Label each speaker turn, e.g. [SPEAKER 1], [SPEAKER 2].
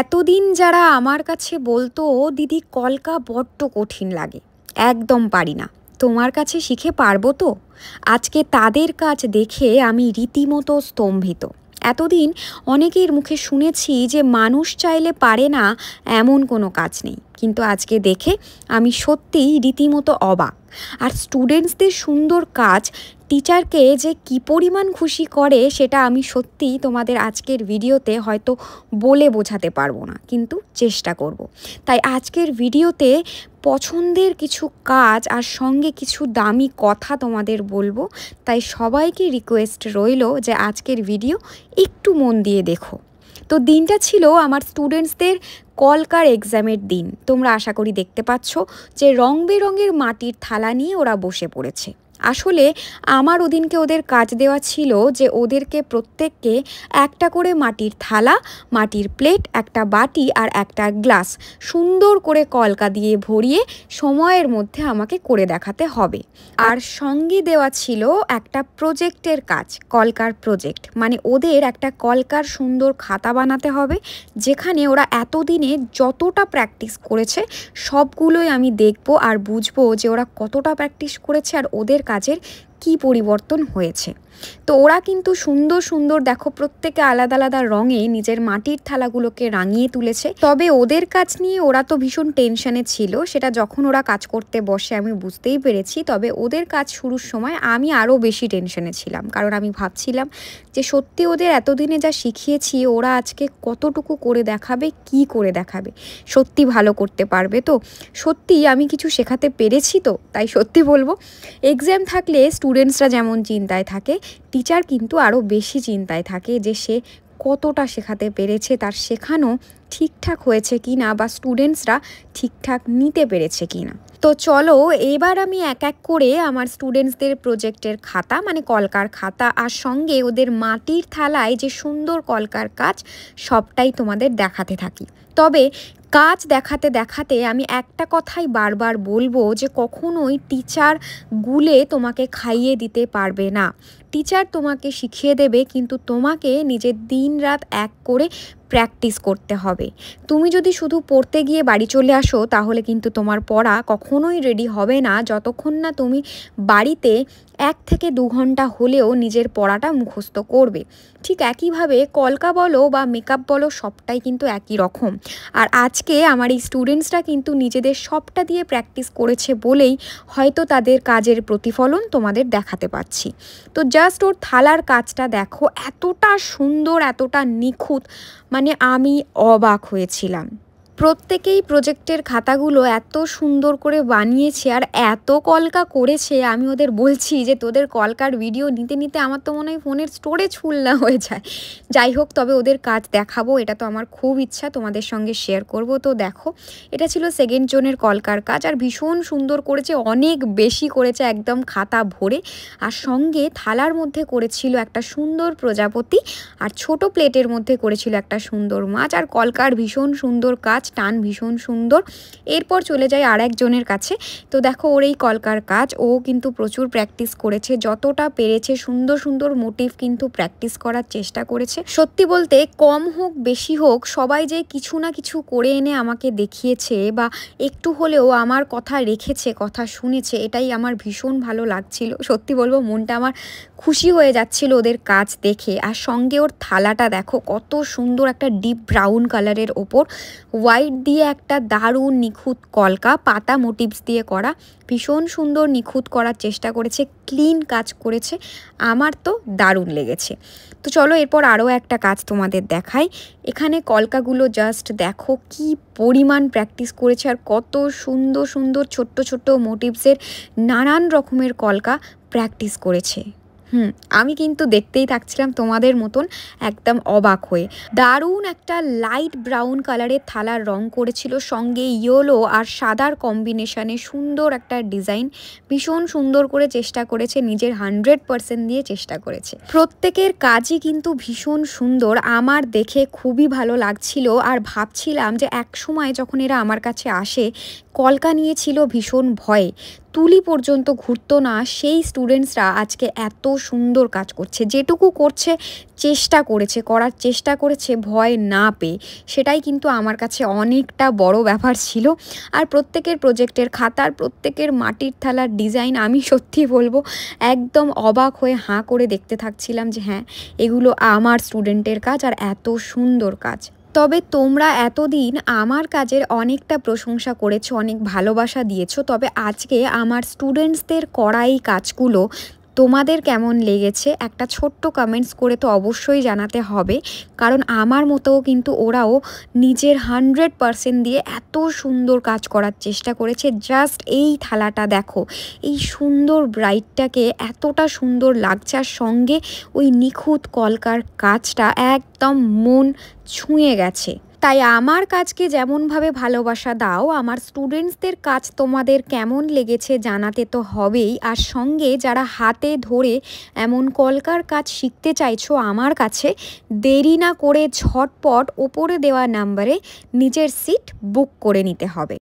[SPEAKER 1] এতদিন যারা আমার কাছে বলতো দিদি কলকা বড্ড কঠিন লাগে, একদম পারি না, তোমার কাছে শিখে পারবো তো, আজকে তাদের কাজ দেখে আমি রীতিমতো স্তম্ভিত। এতদিন অনেকের মুখে শুনেছি যে মানুষ চাইলে পারে না এমন কোনো কাজ নেই, কিন্তু আজকে দেখে আমি সত্যিই রীতিমতো অবাক। আর স্টুডেন্টসদের সুন্দর কাজ টিচারকে যে কী পরিমাণ খুশি করে সেটা আমি সত্যিই তোমাদের আজকের ভিডিওতে হয়তো বলে বোঝাতে পারবো না, কিন্তু চেষ্টা করব। তাই আজকের ভিডিওতে পছন্দের কিছু কাজ আর সঙ্গে কিছু দামি কথা তোমাদের বলবো। তাই সবাইকে রিকোয়েস্ট রইল যে আজকের ভিডিও একটু মন দিয়ে দেখো। তো দিনটা ছিল আমার স্টুডেন্টসদের কলকার এক্সামের দিন। তোমরা আশা করি দেখতে পাচ্ছ যে রং বেরঙের মাটির থালা নিয়ে ওরা বসে পড়েছে। আসলে আমার ওদিনকে ওদের কাজ দেওয়া ছিল যে ওদেরকে প্রত্যেককে একটা করে মাটির থালা, মাটির প্লেট, একটা বাটি আর একটা গ্লাস সুন্দর করে কলকা দিয়ে ভরিয়ে সময়ের মধ্যে আমাকে করে দেখাতে হবে। আর সঙ্গে দেওয়া ছিল একটা প্রজেক্টের কাজ, কলকার প্রজেক্ট, মানে ওদের একটা কলকার সুন্দর খাতা বানাতে হবে, যেখানে ওরা এতদিনে যতটা প্র্যাকটিস করেছে সবগুলোই আমি দেখব আর বুঝবো যে ওরা কতটা প্র্যাকটিস করেছে আর ওদের কাজের কি পরিবর্তন হয়েছে। তো ওরা কিন্তু সুন্দর সুন্দর দেখো প্রত্যেকে আলাদা আলাদা রঙে নিজের মাটির থালাগুলোকে রাঙিয়ে তুলেছে। তবে ওদের কাজ নিয়ে ওরা তো ভীষণ টেনশনে ছিল, সেটা যখন ওরা কাজ করতে বসে আমি বুঝতেই পেরেছি। তবে ওদের কাজ শুরুর সময় আমি আরও বেশি টেনশনে ছিলাম, কারণ আমি ভাবছিলাম যে সত্যি ওদের এতদিনে যা শিখিয়েছি ওরা আজকে কতটুকু করে দেখাবে, কি করে দেখাবে, সত্যি ভালো করতে পারবে তো, সত্যি আমি কিছু শেখাতে পেরেছি তো। তাই সত্যি বলবো, এক্সাম থাকলে স্টুডেন্টসরা যেমন চিন্তায় থাকে, টিচার কিন্তু আরও বেশি চিন্তায় থাকে যে সে কতটা শেখাতে পেরেছে, তার শেখানো ঠিকঠাক হয়েছে কি না, বা স্টুডেন্টসরা ঠিকঠাক নিতে পেরেছে কি না। তো চলো এবার আমি এক এক করে আমার স্টুডেন্টসদের প্রজেক্টের খাতা, মানে কলকার খাতা, আর সঙ্গে ওদের মাটির থালায় যে সুন্দর কলকার কাজ সবটাই তোমাদের দেখাতে থাকি। তবে কাজ দেখাতে দেখাতে আমি একটা কথাই বারবার বলবো যে কখনোই টিচার গুলে তোমাকে খাইয়ে দিতে পারবে না। টিচার তোমাকে শিখিয়ে দেবে, কিন্তু তোমাকে নিজের দিন রাত এক করে প্র্যাকটিস করতে হবে। তুমি যদি শুধু পড়তে গিয়ে বাড়ি চলে আসো তাহলে কিন্তু তোমার পড়া কখনোই রেডি হবে না, যতক্ষণ না তুমি বাড়িতে 1 থেকে 2 ঘন্টা হলেও নিজের পড়াটা মুখস্থ করবে। ঠিক একইভাবে কলকা বলো বা মেকআপ বলো, সবটাই কিন্তু একই রকম। আর আজকে আমার এই স্টুডেন্টসরা কিন্তু নিজেদের সবটা দিয়ে প্র্যাকটিস করেছে বলেই হয়তো তাদের কাজের প্রতিফলন তোমাদের দেখাতে পাচ্ছি। তো জাস্ট ওর থালার কাজটা দেখো, এতটা সুন্দর, এতটা নিখুঁত, মানে আমি অবাক হয়েছিলাম। প্রত্যেকেই প্রজেক্টের খাতাগুলো এত সুন্দর করে বানিয়েছে আর এত কলকা করেছে, আমি ওদের বলছি যে তোদের কলকার ভিডিও নিতে নিতে আমার তো মনে হয় ফোনের স্টোরেজ ফুল না হয়ে যায়। যাই হোক, তবে ওদের কাজ দেখাবো, এটা তো আমার খুব ইচ্ছা তোমাদের সঙ্গে শেয়ার করব। তো দেখো, এটা ছিল সেকেন্ড জোনের কলকার কাজ, আর ভীষণ সুন্দর করেছে, অনেক বেশি করেছে, একদম খাতা ভরে। আর সঙ্গে থালার মধ্যে করেছিল একটা সুন্দর প্রজাপতি, আর ছোট প্লেটের মধ্যে করেছিল একটা সুন্দর মাছ। আর কলকার ভীষণ সুন্দর কাজ, টান ভীষণ সুন্দর। এরপর চলে যাই আর একজনের কাছে। তো দেখো ওর এই কলকার কাজ, ও কিন্তু প্রচুর প্র্যাকটিস করেছে, যতটা পেরেছে সুন্দর সুন্দর মোটিভ কিন্তু প্র্যাকটিস করার চেষ্টা করেছে। সত্যি বলতে কম হোক বেশি হোক, সবাই যে কিছু না কিছু করে এনে আমাকে দেখিয়েছে বা একটু হলেও আমার কথা রেখেছে, কথা শুনেছে, এটাই আমার ভীষণ ভালো লাগছিল। সত্যি বলবো, মনটা আমার খুশি হয়ে যাচ্ছিল ওদের কাজ দেখে। আর সঙ্গে ওর থালাটা দেখো কত সুন্দর, একটা ডিপ ব্রাউন কালারের ওপর হোয়াইট দিয়ে একটা দারুণ নিখুঁত কলকা, পাতা মোটিভস দিয়ে করা, ভীষণ সুন্দর নিখুঁত করার চেষ্টা করেছে, ক্লিন কাজ করেছে, আমার তো দারুণ লেগেছে। তো চলো এরপর আরও একটা কাজ তোমাদের দেখাই। এখানে কলকাগুলো জাস্ট দেখো কি পরিমাণ প্র্যাকটিস করেছে, আর কত সুন্দর সুন্দর ছোট্ট ছোট্ট মোটিভসের নানান রকমের কলকা প্র্যাকটিস করেছে। আমি কিন্তু দেখতেই থাকছিলাম তোমাদের মতন একদম অবাক হয়ে। দারুণ একটা লাইট ব্রাউন কালারের থালার রং করেছিল, সঙ্গে ইয়েলো আর সাদার কম্বিনেশনে সুন্দর একটা ডিজাইন, ভীষণ সুন্দর করে চেষ্টা করেছে, নিজের 100% দিয়ে চেষ্টা করেছে। প্রত্যেকের কাজই কিন্তু ভীষণ সুন্দর, আমার দেখে খুবই ভালো লাগছিল। আর ভাবছিলাম যে এক সময় যখন এরা আমার কাছে আসে, কলকা নিয়েছিল ভীষণ ভয়ে, তুলি পর্যন্ত ঘুরতো না সেই স্টুডেন্টসরা আজকে এত সুন্দর কাজ করছে। যেটুকু করছে করার চেষ্টা করেছে ভয় না পেয়ে, সেটাই কিন্তু আমার কাছে অনেকটা বড় ব্যাপার ছিল। আর প্রত্যেকের প্রজেক্টের খাতার, প্রত্যেকের মাটির থালার ডিজাইন আমি সত্যি বলবো একদম অবাক হয়ে হাঁ করে দেখতে থাকছিলাম যে হ্যাঁ, এগুলো আমার স্টুডেন্টের কাজ আর এত সুন্দর কাজ। তবে তোমরা এতদিন আমার কাজের অনেকটা প্রশংসা করেছো, অনেক ভালোবাসা দিয়েছো। তবে আজকে আমার স্টুডেন্টসদের করা এই কাজগুলো তোমাদের কেমন লেগেছে একটা ছোট্ট কমেন্টস করে তো অবশ্যই জানাতে হবে। কারণ আমার মতোও কিন্তু ওরাও নিজের 100% দিয়ে এত সুন্দর কাজ করার চেষ্টা করেছে। জাস্ট এই থালাটা দেখো, এই সুন্দর ব্রাইটটাকে এতটা সুন্দর লাগছে, আর সঙ্গে ওই নিখুঁত কলকার কাজটা একদম মন ছুঁয়ে গেছে। তাই আমার কাজকে যেমনভাবে ভালোবাসা দাও, আমার স্টুডেন্টসদের কাজ তোমাদের কেমন লেগেছে জানাতে তো হবেই। আর সঙ্গে যারা হাতে ধরে এমন কলকার কাজ শিখতে চাইছো আমার কাছে, দেরি না করে ঝটপট ওপরে দেওয়া নাম্বারে নিজের সিট বুক করে নিতে হবে।